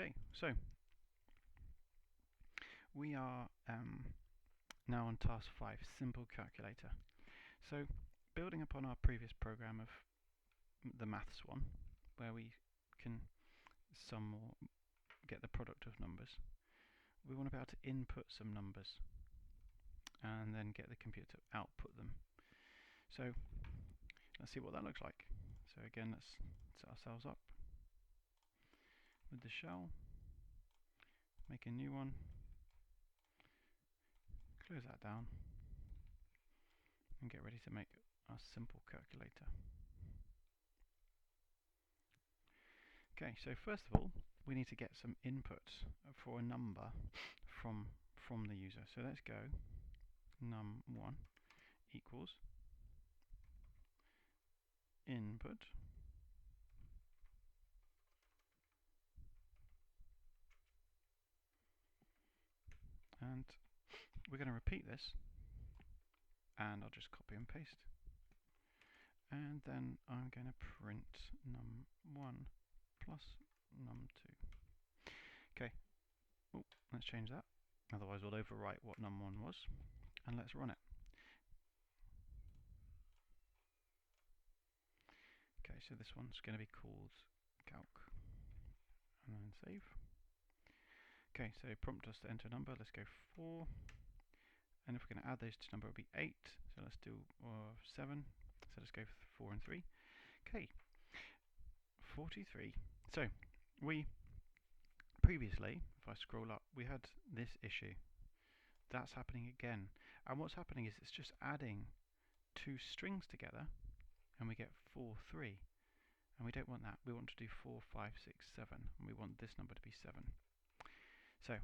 Okay, so we are now on task 5, simple calculator. So building upon our previous program of the maths one, where we can sum or get the product of numbers, we want to be able to input some numbers and then get the computer to output them. So let's see what that looks like. So again, let's set ourselves up with the shell, make a new one, close that down, and get ready to make our simple calculator. Okay, so first of all, we need to get some inputs for a number from the user. So let's go num1 equals input and we're going to repeat this, and I'll just copy and paste, and then I'm going to print num1 plus num2. Okay, let's change that, otherwise we'll overwrite what num1 was, and let's run it. Okay, so this one's going to be called calc, and then save. Okay, so prompt us to enter a number. Let's go 4, and if we're going to add those to number, it'll be 8. So let's do 7. So let's go 4 and 3. Okay, 43. So we previously, if I scroll up, we had this issue. That's happening again, and what's happening is it's just adding two strings together, and we get 4, 3. And we don't want that. We want to do 4, 5, 6, 7, and we want this number to be 7. So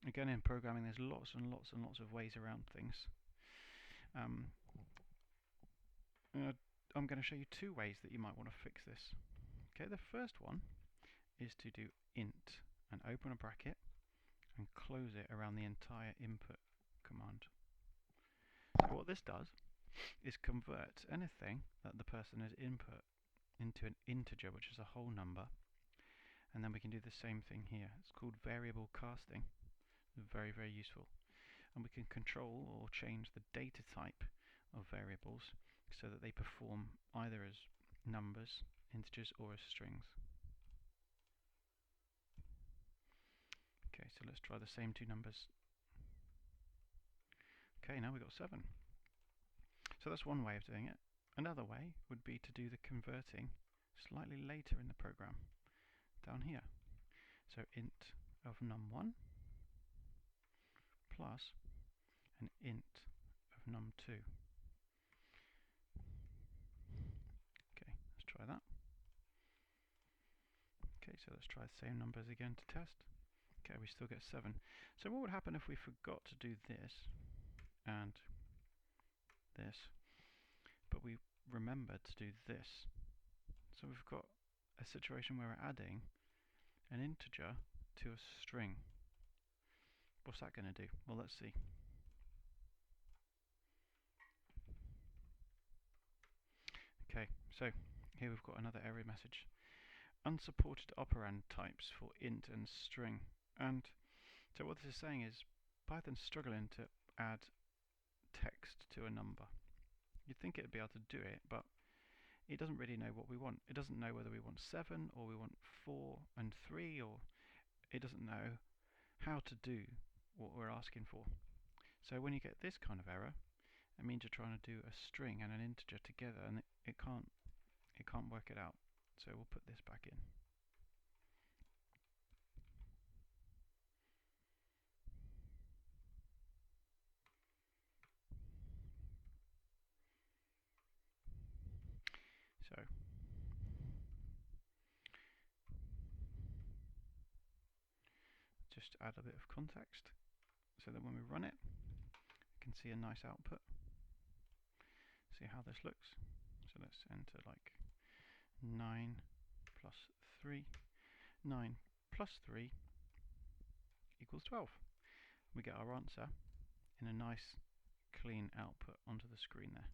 again, in programming, there's lots and lots and lots of ways around things. I'm going to show you two ways that you might want to fix this. Okay, the first one is to do int and open a bracket and close it around the entire input command. So what this does is convert anything that the person has input into an integer, which is a whole number, and then we can do the same thing here. It's called variable casting. Very, very useful. And we can control or change the data type of variables so that they perform either as numbers, integers, or as strings. Okay, so let's try the same two numbers. Okay, now we've got 7. So that's one way of doing it. Another way would be to do the converting slightly later in the program, down here. So int of num1 plus an int of num2. Okay, let's try that. Okay, so let's try the same numbers again to test. Okay, we still get 7. So what would happen if we forgot to do this and this, but we remembered to do this? So we've got a situation where we're adding an integer to a string. What's that going to do? Well, let's see. Okay, so here we've got another error message. Unsupported operand types for int and string. And so what this is saying is Python's struggling to add text to a number. You'd think it'd be able to do it, but it doesn't really know what we want. It doesn't know whether we want 7 or we want 4 and 3, or it doesn't know how to do what we're asking for. So when you get this kind of error, it means you're trying to do a string and an integer together, and it can't work it out. So we'll put this back in. So just add a bit of context so that when we run it, we can see a nice output. See how this looks. So let's enter like 9 plus 3. 9 plus 3 equals 12. We get our answer in a nice clean output onto the screen there.